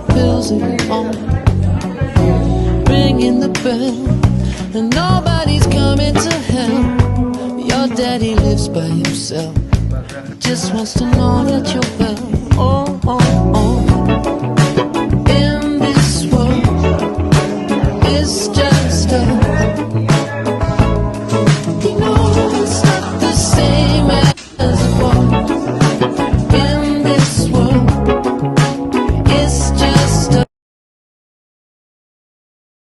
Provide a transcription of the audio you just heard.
pills that you own. Ringing the bell, and nobody's coming to help. Your daddy lives by himself, just wants to know that you're well. Oh, oh, oh.